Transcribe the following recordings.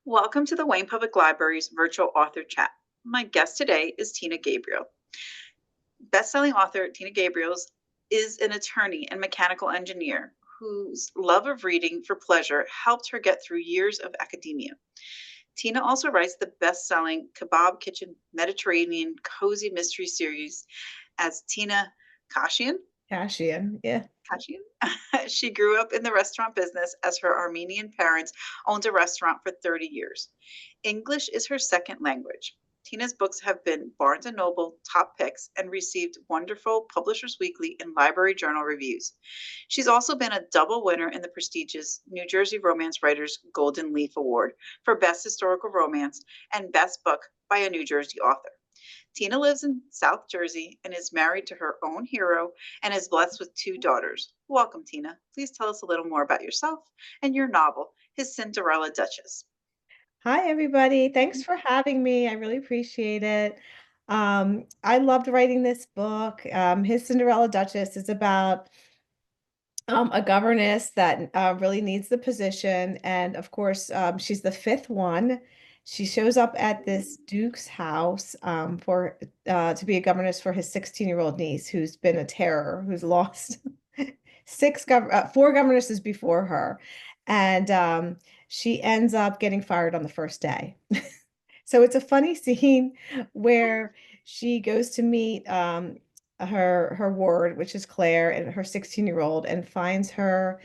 Welcome to the Wayne Public Library's virtual author chat. My guest today is Tina Gabrielle. Best-selling author Tina Gabrielle is an attorney and mechanical engineer whose love of reading for pleasure helped her get through years of academia. Tina also writes the best-selling Kebab Kitchen Mediterranean cozy mystery series as Tina Kashian. Kardashian, yeah. Kashian. She grew up in the restaurant business as her Armenian parents owned a restaurant for 30 years. English is her second language. Tina's books have been Barnes& and Noble top picks and received wonderful Publishers Weekly and Library Journal reviews. She's also been a double winner in the prestigious New Jersey Romance Writers Golden Leaf Award for Best Historical Romance and Best Book by a New Jersey author. Tina lives in South Jersey and is married to her own hero and is blessed with two daughters. Welcome, Tina. Please tell us a little more about yourself and your novel, His Cinderella Duchess. Hi, everybody. Thanks for having me. I really appreciate it. I loved writing this book. His Cinderella Duchess is about a governess that really needs the position. And of course, she's the fifth one. She shows up at this duke's house for to be a governess for his 16-year-old niece, who's been a terror, who's lost four governesses before her. And she ends up getting fired on the first day. So it's a funny scene where she goes to meet her ward, which is Claire, and her 16-year-old, and finds her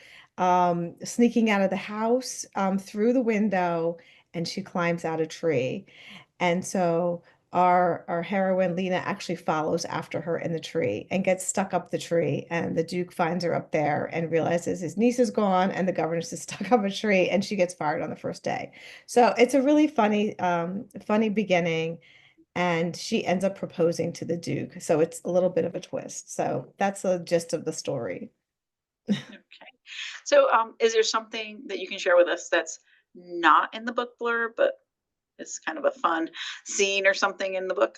sneaking out of the house through the window, and she climbs out a tree. And so our heroine Lena actually follows after her in the tree and gets stuck up the tree. And the Duke finds her up there and realizes his niece is gone and the governess is stuck up a tree, and she gets fired on the first day. So it's a really funny beginning, and she ends up proposing to the Duke. So it's a little bit of a twist. So that's the gist of the story. Okay. So, is there something that you can share with us that's not in the book blurb, but is kind of a fun scene or something in the book?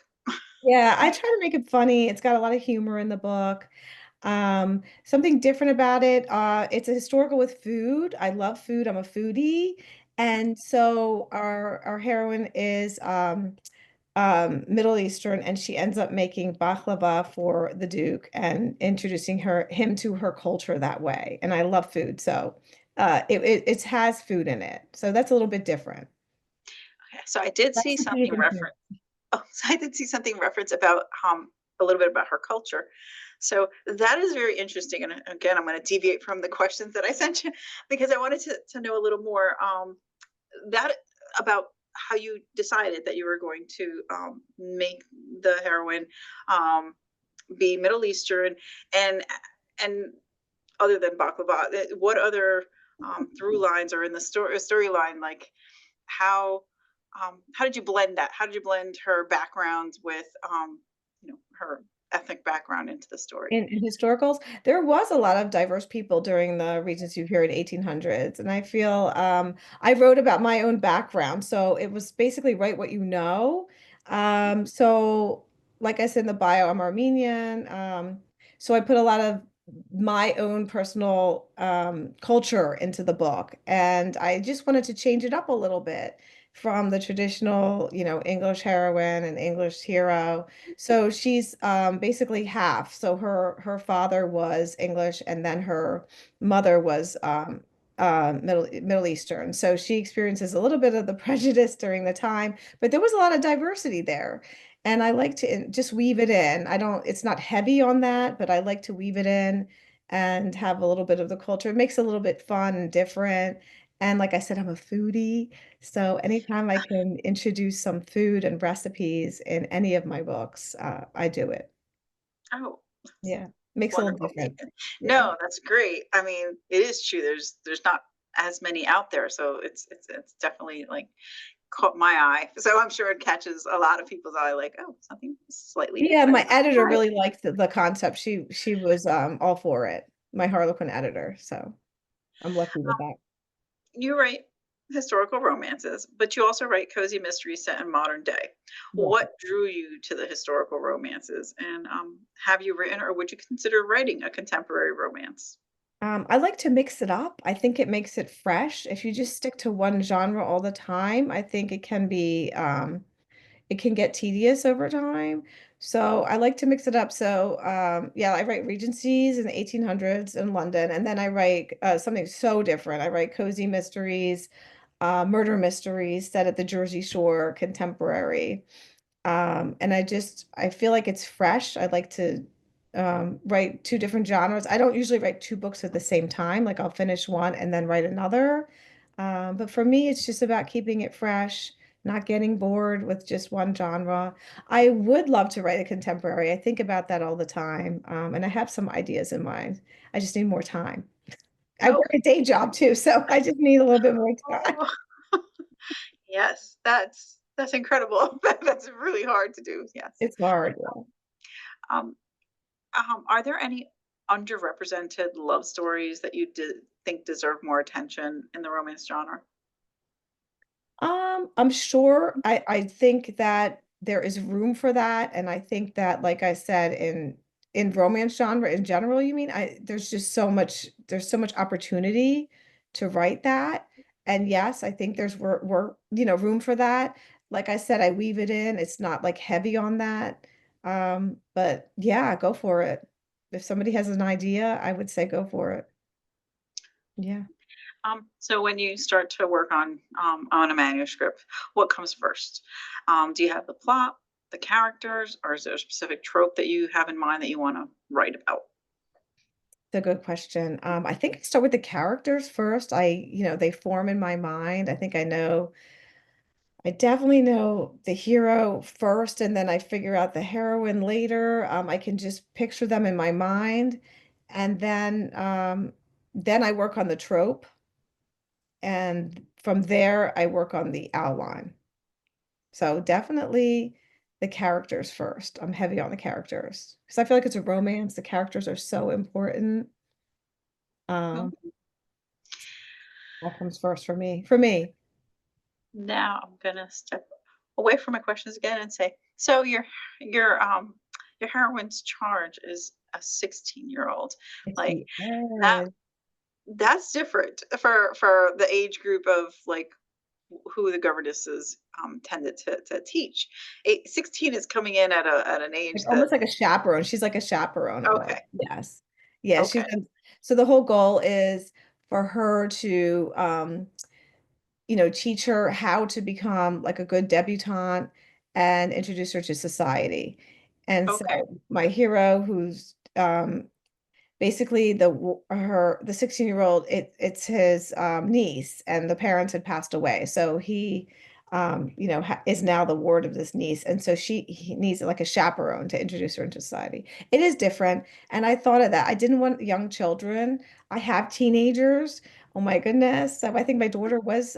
Yeah, I try to make it funny. It's got a lot of humor in the book. Something different about it. It's a historical with food. I love food. I'm a foodie. And so our heroine is Middle Eastern, and she ends up making baklava for the Duke and introducing him to her culture that way. And I love food, so it has food in it. So that's a little bit different. Okay, so I did see That's the big something difference. reference. Oh, so I did see something reference about a little bit about her culture. So that is very interesting. And again, I'm going to deviate from the questions that I sent you because I wanted to know a little more that about how you decided that you were going to make the heroine um, be Middle Eastern and and other than baklava, what other through lines are in the storyline? Like how did you blend that? How did you blend her background with her ethnic background into the story? In historicals, there was a lot of diverse people during the Regency period, 1800s, and I feel I wrote about my own background, so it was basically write what you know. So, like I said in the bio, I'm Armenian, so I put a lot of my own personal culture into the book, and I just wanted to change it up a little bit from the traditional, English heroine and English hero. So she's basically half. So her father was English, and then her mother was Middle Eastern. So she experiences a little bit of the prejudice during the time, but there was a lot of diversity there. And I like to just weave it in. I don't, it's not heavy on that, but I like to weave it in and have a little bit of the culture. It makes it a little bit fun and different. And like I said, I'm a foodie. So anytime I can introduce some food and recipes in any of my books, I do it. Oh, Yeah. Makes a little wonderful. difference. Yeah. No, that's great. I mean, it is true. There's not as many out there, so it's definitely like caught my eye. So I'm sure it catches a lot of people's eye. Like, oh, something slightly Yeah, different. my editor really liked the concept. She was all for it. My Harlequin editor. So I'm lucky with that. You write historical romances, but you also write cozy mysteries set in modern day. Yeah. What drew you to the historical romances, and have you written or would you consider writing a contemporary romance? I like to mix it up. I think it makes it fresh. If you just stick to one genre all the time, I think it can get tedious over time. So I like to mix it up. So yeah, I write Regencies in the 1800s in London, and then I write something so different. I write cozy mysteries, murder mysteries set at the Jersey Shore, contemporary. And I feel like it's fresh. I like to write two different genres. I don't usually write two books at the same time. Like I'll finish one and then write another. But for me, it's just about keeping it fresh, not getting bored with just one genre. I would love to write a contemporary. I think about that all the time. And I have some ideas in mind. I just need more time. I work Okay. a day job too, so I just need a little bit more time. Oh, yes, that's incredible. That's really hard to do. Yes. It's hard. Yeah. Um, are there any underrepresented love stories that you think deserve more attention in the romance genre? I'm sure I think that there is room for that. And I think that, like I said, in romance genre in general, you mean there's just there's so much opportunity to write that. And yes, I think there's room for that. Like I said, I weave it in. It's not like heavy on that. But yeah, go for it. If somebody has an idea, I would say go for it. Yeah. So when you start to work on a manuscript, what comes first? Do you have the plot, the characters, or is there a specific trope that you have in mind that you want to write about? It's a good question. I think I start with the characters first. They form in my mind. I definitely know the hero first, and then I figure out the heroine later. I can just picture them in my mind, and then I work on the trope, and from there I work on the outline. So definitely the characters first. I'm heavy on the characters because I feel like it's a romance. The characters are so important. Um, Okay. That comes first for me. For me, Now I'm gonna step away from my questions again and say, so your heroine's charge is a 16-year-old. it's Like the that edge. that's different for the age group of like who the governesses tended to teach. 16 is coming in at an age Like that almost like a chaperone. She's like a chaperone almost. okay, Yes. Yeah, okay, so the whole goal is for her to teach her how to become like a good debutante and introduce her to society. And so okay, my hero who's basically the 16-year-old it's his niece, and the parents had passed away, so he is now the ward of this niece, and so he needs like a chaperone to introduce her into society. It is different, and I thought of that. I didn't want young children. I have teenagers. Oh my goodness. So I think my daughter was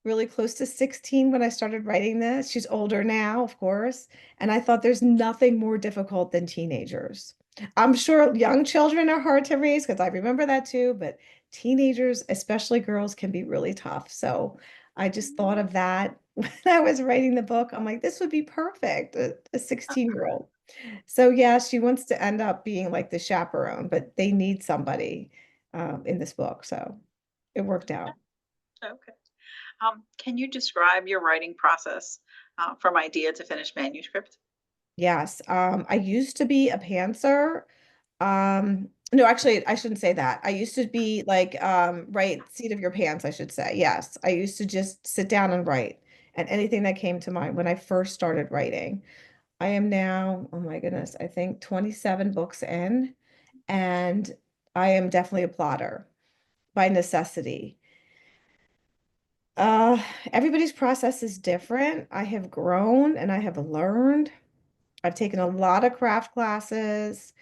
really close to 16 when I started writing this. She's older now, of course. And I thought there's nothing more difficult than teenagers. I'm sure young children are hard to raise because I remember that too, but teenagers, especially girls, can be really tough. So I just thought of that when I was writing the book. I'm like, this would be perfect, a 16-year-old. So yeah, she wants to end up being like the chaperone, but they need somebody in this book. So it worked out. okay. Can you describe your writing process from idea to finished manuscript? Yes. I used to be a pantser. No, actually, I shouldn't say that. I used to be like, right seat of your pants, I should say. Yes. I used to just sit down and write and anything that came to mind when I first started writing. I am now, oh my goodness, I think 27 books in, and I am definitely a plotter by necessity. Uh, Everybody's process is different. I have grown and I have learned. I've taken a lot of craft classes,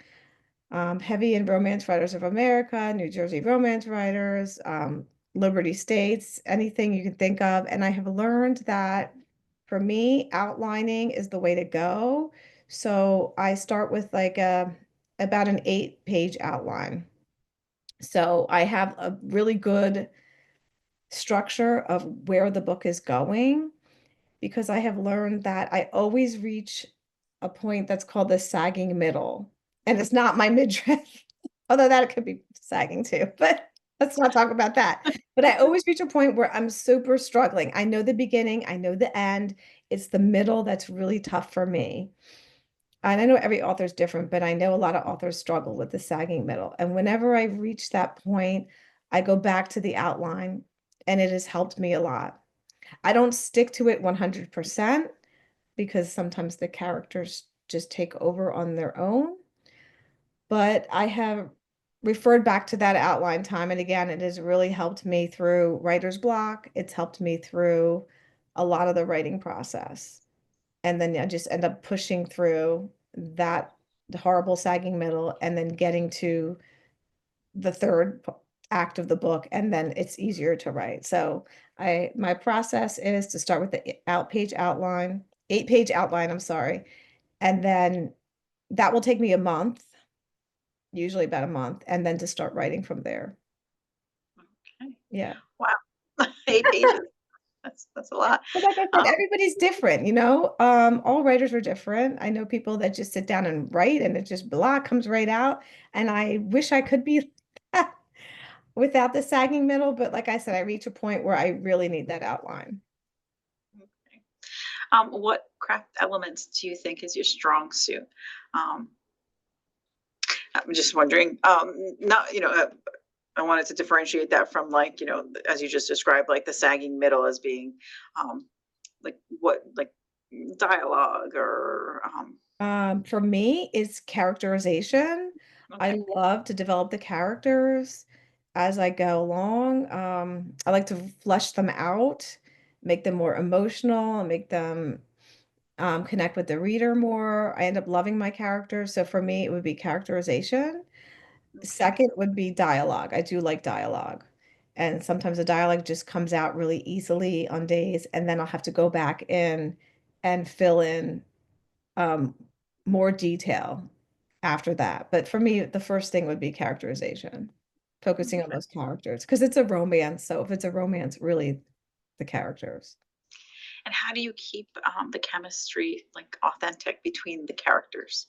heavy in Romance Writers of America, New Jersey Romance Writers, Liberty States, anything you can think of. And I have learned that for me, outlining is the way to go. So I start with like about an 8-page outline. So I have a really good structure of where the book is going because I have learned that I always reach a point that's called the sagging middle. And it's not my midriff. Although that could be sagging too, but let's not talk about that. But I always reach a point where I'm super struggling. I know the beginning, I know the end. It's the middle that's really tough for me. And I know every author is different, but I know a lot of authors struggle with the sagging middle. And whenever I reach that point, I go back to the outline, and it has helped me a lot. I don't stick to it 100% because sometimes the characters just take over on their own. But I have referred back to that outline time and again. It has really helped me through writer's block. It's helped me through a lot of the writing process. And then I just end up pushing through that horrible sagging middle and then getting to the third act of the book, and then it's easier to write. So my process is to start with the page outline, 8-page outline, I'm sorry, and then that will take me a month, usually about a month, and then to start writing from there. Okay. Yeah. Wow. 8 pages. That's a lot. But like I said, Um, everybody's different, all writers are different. I know people that just sit down and write and it just blah comes right out. And I wish I could be that without the sagging middle, but like I said, I reach a point where I really need that outline. okay. What craft elements do you think is your strong suit? Um, I'm just wondering. Not I wanted to differentiate that from like as you just described, like the sagging middle as being like what like dialogue or For me, it's characterization. I okay. love to develop the characters as I go along. I like to flesh them out, make them more emotional, make them connect with the reader more. I end up loving my characters. So for me, it would be characterization. Okay. Second would be dialogue. I do like dialogue. And sometimes the dialogue just comes out really easily on days, and then I'll have to go back in and fill in um, more detail after that. But for me, the first thing would be characterization, focusing on Okay. those characters because it's a romance. So if it's a romance, really the characters. And how do you keep the chemistry like authentic between the characters?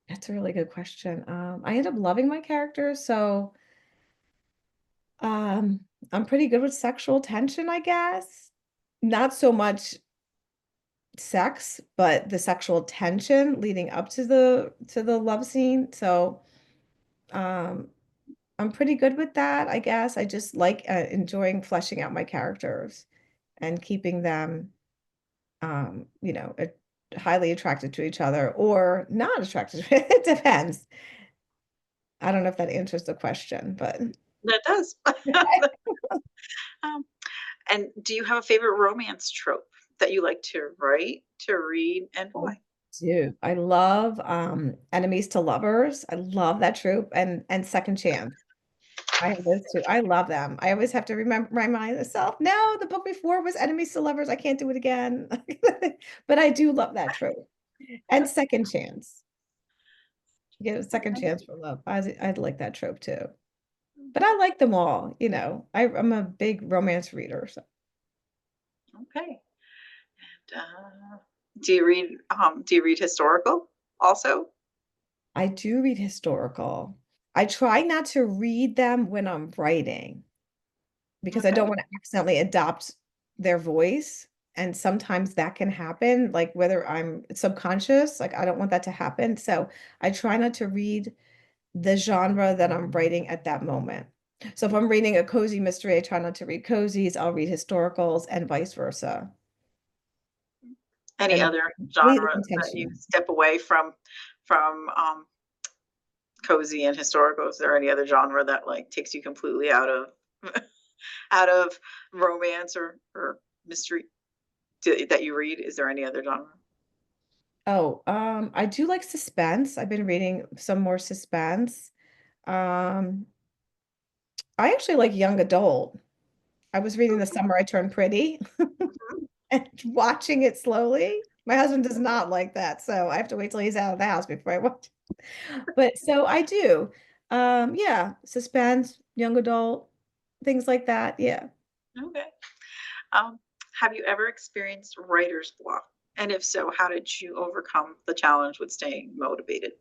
That's a really good question. I end up loving my characters, so um, I'm pretty good with sexual tension, I guess. Not so much sex, but the sexual tension leading up to the love scene. So um, I'm pretty good with that, I guess. I just like enjoying fleshing out my characters and keeping them, highly attracted to each other or not attracted. It depends. I don't know if that answers the question, but That does. um, and do you have a favorite romance trope that you like to write, to read, and I why? do. I love enemies to lovers. I love that trope and second chance. I have those two. I love them. I always have to remember remind myself, no, the book before was enemies to lovers. I can't do it again. But I do love that trope. And second chance. Get a second Okay. chance for love. I'd like that trope too. But I like them all, I'm a big romance reader. So Okay. Uh, do you read historical also? I do read historical. I try not to read them when I'm writing because I don't Okay. want to accidentally adopt their voice. And sometimes that can happen, like whether I'm subconscious, like I don't want that to happen. So I try not to read the genre that I'm writing at that moment. So if I'm reading a cozy mystery, I try not to read cozies, I'll read historicals and vice versa. Any And other completely genre that you intentional. step away from cozy and historical? Is there any other genre that like takes you completely out of out of romance or mystery that you read? Is there any other genre? Oh, I do like suspense. I've been reading some more suspense. Um, I actually like young adult. I was reading The Okay. Summer I Turned Pretty Mhm. and watching it slowly. My husband does not like that, so I have to wait till he's out of the house before I watch. But so I do. Yeah, suspense, young adult, things like that. Yeah. Okay. Um, have you ever experienced writer's block? And if so, how did you overcome the challenge with staying motivated?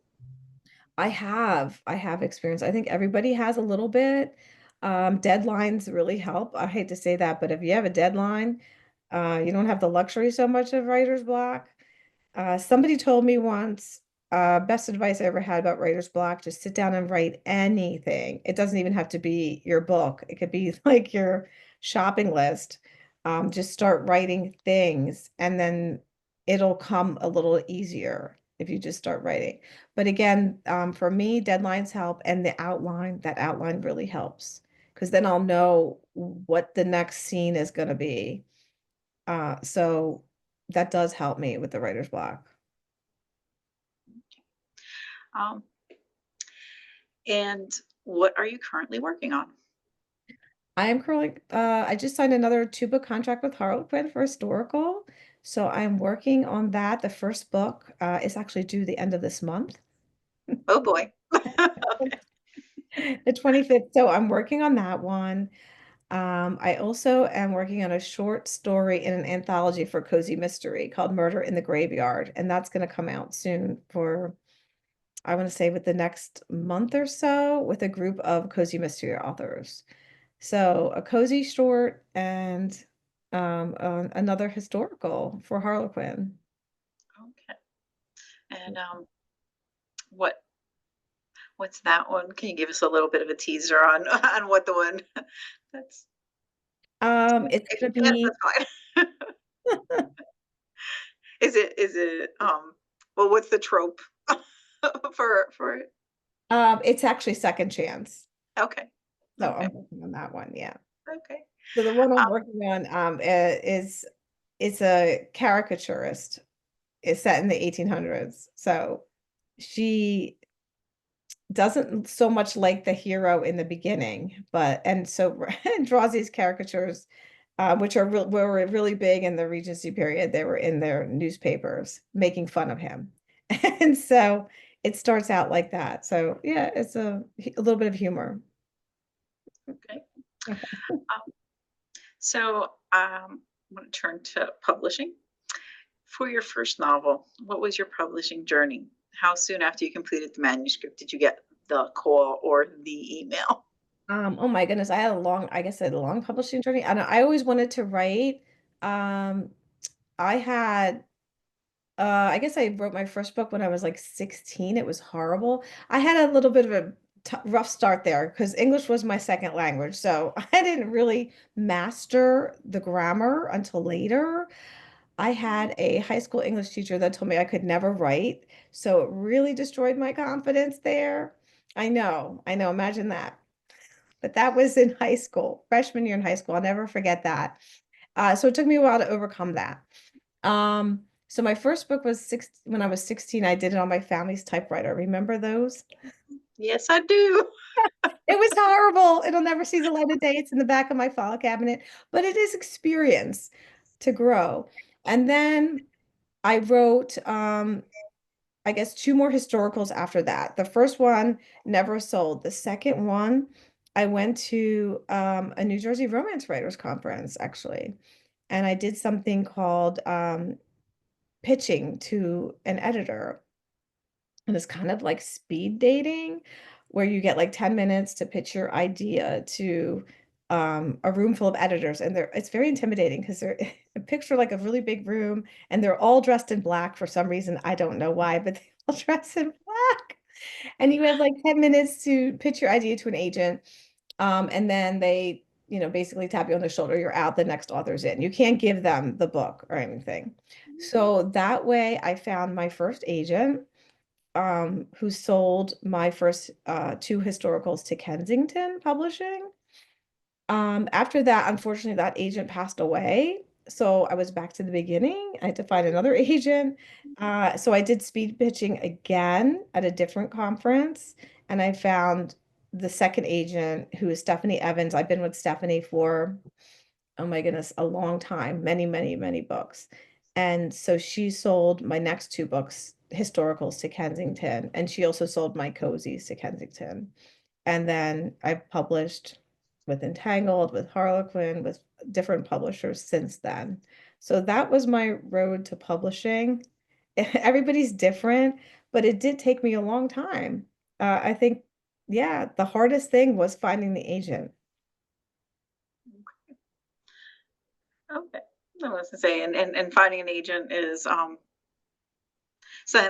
I have experience. I think everybody has a little bit. Deadlines really help. I hate to say that, but if you have a deadline, you don't have the luxury so much of writer's block. Somebody told me once, best advice I ever had about writer's block, just sit down and write anything. It doesn't even have to be your book. It could be like your shopping list. Just start writing things and then it'll come a little easier if you just start writing. But again, for me, deadlines help and that outline really helps because then I'll know what the next scene is going to be. So that does help me with the writer's block. Um, and what are you currently working on? I am currently, I just signed another 2-book contract with Harlequin for historical. So I'm working on that. The first book is actually due the end of this month, Oh boy. Okay. the 25th. So I'm working on that one. I also am working on a short story in an anthology for Cozy Mystery called Murder in the Graveyard. And that's going to come out soon for, I want to say, with the next month or so with a group of Cozy Mystery authors. So a cozy short and another historical for Harlequin. Okay. And what what's that one? Can you give us a little bit of a teaser on on what the one that's It's if you gonna can't, be that's fine. Is it well what's the trope for it? it's actually Second Chance. Okay. So Okay. I'm working on that one, yeah. Okay. So the one I'm Um, working on is it's a caricaturist. It's set in the 1800s. So she doesn't so much like the hero in the beginning, but and so and draws these caricatures, which were really big in the Regency period. They were in their newspapers making fun of him, and so it starts out like that. So yeah, it's a little bit of humor. okay. So I'm going to turn to publishing. For your first novel, what was your publishing journey? How soon after you completed the manuscript did you get the call or the email? Oh my goodness, I had a long, I guess I had a long publishing journey, and I always wanted to write. Um, I had I guess I wrote my first book when I was like 16. It was horrible. I had a little bit of a rough start there because English was my second language. So I didn't really master the grammar until later. I had a high school English teacher that told me I could never write. So it really destroyed my confidence there. I know, imagine that. But that was in high school, freshman year in high school. I'll never forget that. So it took me a while to overcome that. So my first book was when I was 16. I did it on my family's typewriter. Remember those? Yes, I do. It was horrible. It'll never see the light of day. It's in the back of my file cabinet, but it is experience to grow. And then I wrote, I guess, 2 more historicals after that. The first one never sold. The second one, I went to a New Jersey Romance Writers Conference, actually, and I did something called pitching to an editor. And it's kind of like speed dating, where you get like 10 minutes to pitch your idea to a room full of editors. And it's very intimidating because they're picture like a really big room and they're all dressed in black for some reason. I don't know why, but they all dress in black. And you have like 10 minutes to pitch your idea to an agent. And then they, basically tap you on the shoulder, you're out, the next author's in. You can't give them the book or anything. So that way I found my first agent, who sold my first 2 historicals to Kensington Publishing. After that, unfortunately, that agent passed away. So I was back to the beginning. I had to find another agent. So I did speed pitching again at a different conference, and I found the second agent, who is Stephanie Evans. I've been with Stephanie for, oh my goodness, a long time, many, many, many books. And so she sold my next 2 books, historicals, to Kensington, and she also sold my cozies to Kensington. And then I've published with Entangled, with Harlequin, with different publishers since then. So that was my road to publishing. Everybody's different, but it did take me a long time. I think, yeah, the hardest thing was finding the agent. Okay. I was to say, and finding an agent is something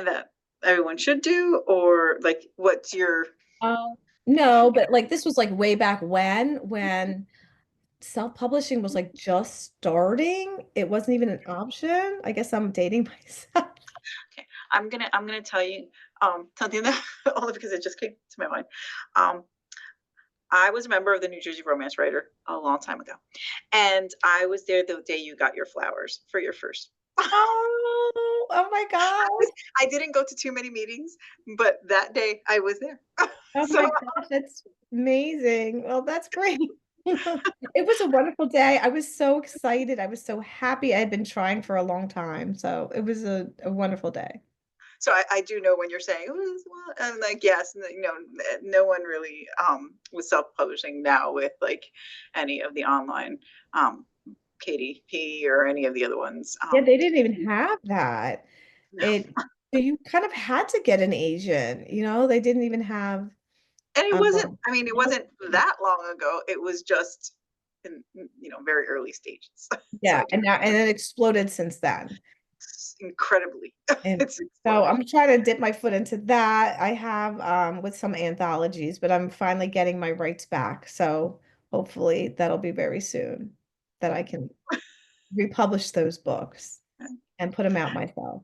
that everyone should do, or like, what's your No, but like this was like way back when self-publishing was like just starting. It wasn't even an option. I guess I'm dating myself. okay? I'm gonna tell you something that only because it just came to my mind. Um, I was a member of the New Jersey Romance Writer a long time ago, and I was there the day you got your flowers for your first. Oh, oh my gosh. I didn't go to too many meetings, but that day I was there. Oh So my gosh, that's amazing. Well, that's great. It was a wonderful day. I was so excited. I was so happy. I had been trying for a long time. So it was a wonderful day. so I do know when you're saying, "Oh, well," I'm like, yes, no one really was self-publishing now with like any of the online KDP or any of the other ones. Yeah, they didn't even have that. No. It so you kind of had to get an agent, they didn't even have And it wasn't, um I mean, it wasn't that long ago. It was just in, very early stages. So yeah, I do and now and remember it exploded since then. incredibly. And It's so exploded. I'm trying to dip my foot into that. I have with some anthologies, but I'm finally getting my rights back. So hopefully that'll be very soon that I can republish those books and put them out myself.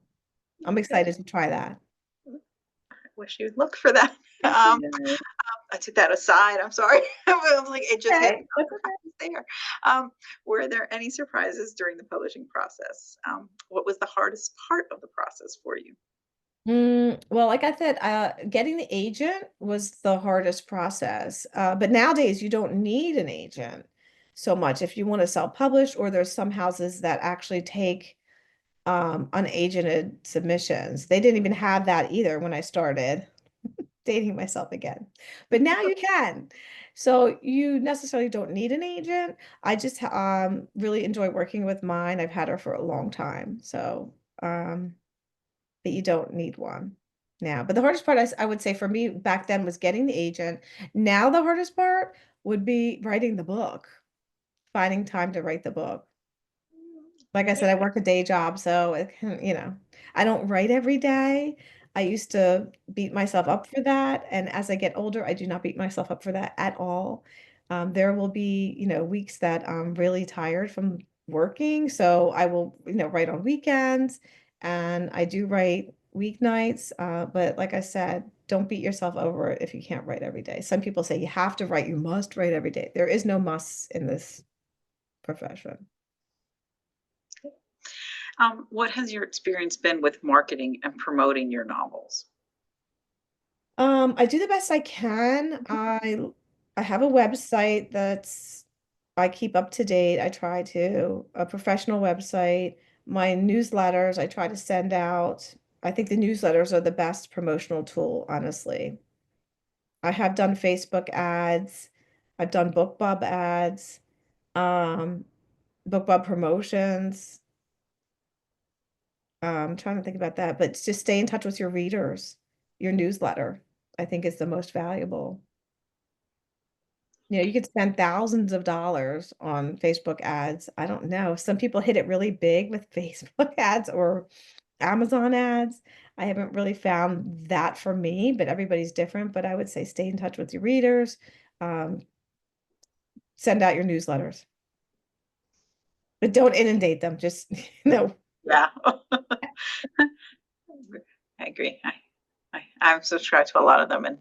I'm Okay. excited to try that. I wish you'd look for that. Thank you. I took that aside. I'm sorry. I was like, it just hit me. Okay, that's I was there. Were there any surprises during the publishing process? What was the hardest part of the process for you? Well, like I said, getting the agent was the hardest process. But nowadays, you don't need an agent so much if you want to self-publish, or there's some houses that actually take unagented submissions. They didn't even have that either when I started dating myself again. But now you can. So you necessarily don't need an agent. I just really enjoy working with mine. I've had her for a long time. So um but you don't need one now. But the hardest part, I would say for me back then was getting the agent. Now the hardest part would be writing the book, finding time to write the book. Like I said, I work a day job, so I don't write every day. I used to beat myself up for that, and as I get older, I do not beat myself up for that at all. There will be, weeks that I'm really tired from working, so I will, write on weekends, and I do write weeknights. But like I said, don't beat yourself over it if you can't write every day. Some people say you have to write, you must write every day. There is no must in this profession. What has your experience been with marketing and promoting your novels? I do the best I can. I have a website that's I keep up to date. I try to a professional website. My newsletters I try to send out. I think the newsletters are the best promotional tool, honestly. I have done Facebook ads. I've done BookBub ads, um, BookBub promotions. I'm trying to think about that, but just stay in touch with your readers. Your newsletter, I think, is the most valuable. You could spend thousands of dollars on Facebook ads. I don't know. Some people hit it really big with Facebook ads or Amazon ads. I haven't really found that for me, but everybody's different. But I would say stay in touch with your readers, um, send out your newsletters, but don't inundate them. Just, no. Yeah, I agree. I'm subscribed to a lot of them, and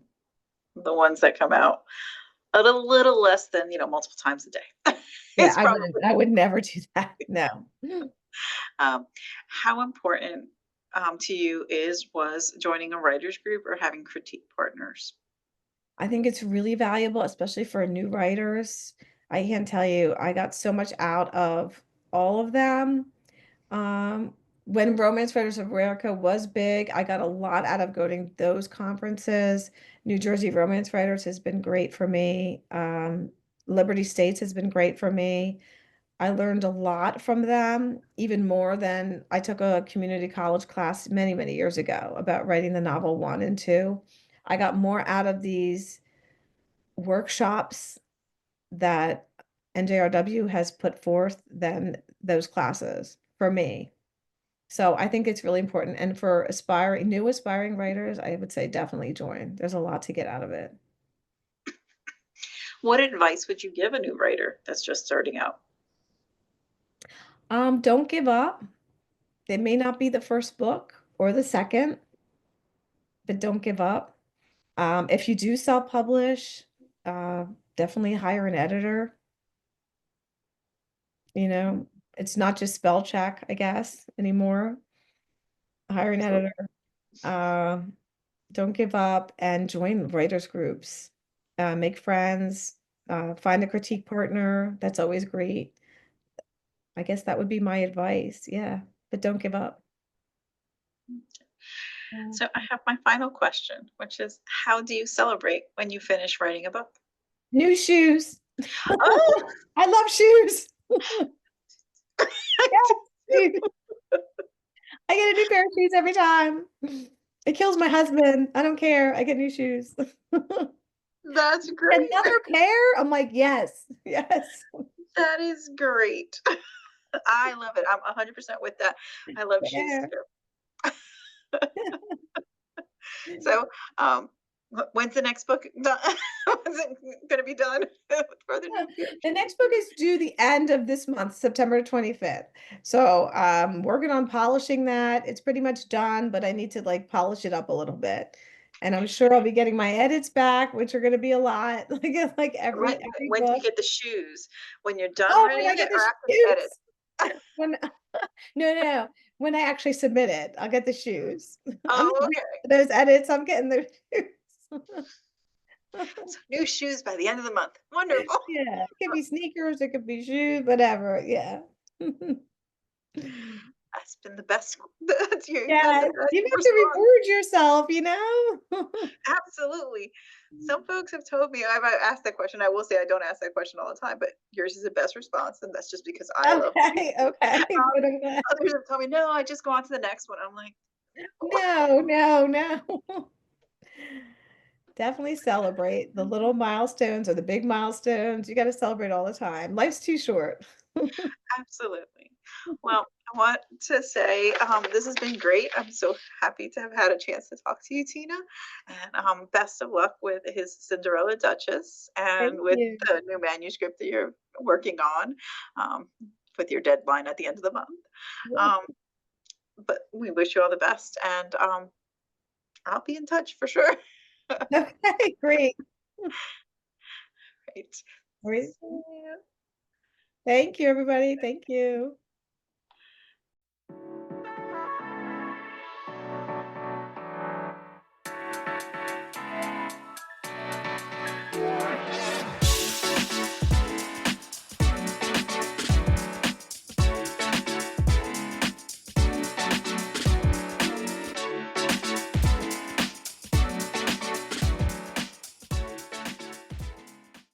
the ones that come out little less than multiple times a day Yeah, is probably. I would never do that. No. um, how important to you was joining a writers group or having critique partners? I think it's really valuable, especially for new writers. I can't tell you, I got so much out of all of them. Um, when Romance Writers of America was big, I got a lot out of going to those conferences. New Jersey Romance Writers has been great for me. Liberty States has been great for me. I learned a lot from them, even more than I took a community college class many, many years ago about writing the novel one and two. I got more out of these workshops that NJRW has put forth than those classes for me. So I think it's really important. And for new aspiring writers, I would say definitely join. There's a lot to get out of it. What advice would you give a new writer that's just starting out? Don't give up. It may not be the first book or the second, but don't give up. If you do self-publish, uh, definitely hire an editor. You know, it's not just spell check, I guess, anymore. Hire an So, editor. Uh, don't give up and join writers groups. Make friends. Find a critique partner. That's always great. I guess that would be my advice. Yeah, but don't give up. Yeah. so I have my final question, which is how do you celebrate when you finish writing a book? New shoes. Oh, I love shoes. Yes. I get a new pair of shoes every time. It kills my husband. I don't care. I get new shoes. that's great. Another pair? I'm like, yes, yes. That is great. I love it. I'm 100% with that. I love shoes Yeah. too. So, when's the next book done? When's it going to be done for the new pair of The shoes? next book is due the end of this month, September 25th. So working on polishing that. It's pretty much done, but I need to like polish it up a little bit. And I'm sure I'll be getting my edits back, which are going to be a lot, like When, every when do you book. get the shoes? When you're done Oh, when writing I it get the or after the shoes. edit? When no, no, no. When I actually submit it, I'll get the shoes. I'm not Oh, reading okay. those edits. I'm getting the shoes. So new shoes by the end of the month. Wonderful. Yeah, it could be sneakers, it could be shoes, whatever. Yeah. That's been the best. That's the Yeah, best you have to response. reward yourself, you know? Absolutely. Some folks have told me, I've asked that question. I will say I don't ask that question all the time, but yours is the best response. And that's just because I love shoes. Okay, okay. Good, I'm glad. Others have told me, no, I just go on to the next one. I'm like, No, no, no. Definitely celebrate the little milestones or the big milestones. You got to celebrate all the time. Life's too short. absolutely. Well, I want to say this has been great. I'm so happy to have had a chance to talk to you, Tina. And best of luck with his Cinderella Duchess and Thank with you. the new manuscript that you're working on um, with your deadline at the end of the month. Yeah. Um, but we wish you all the best. And I'll be in touch for sure. Okay, great. Right. Great. Thank you, everybody. Thank you.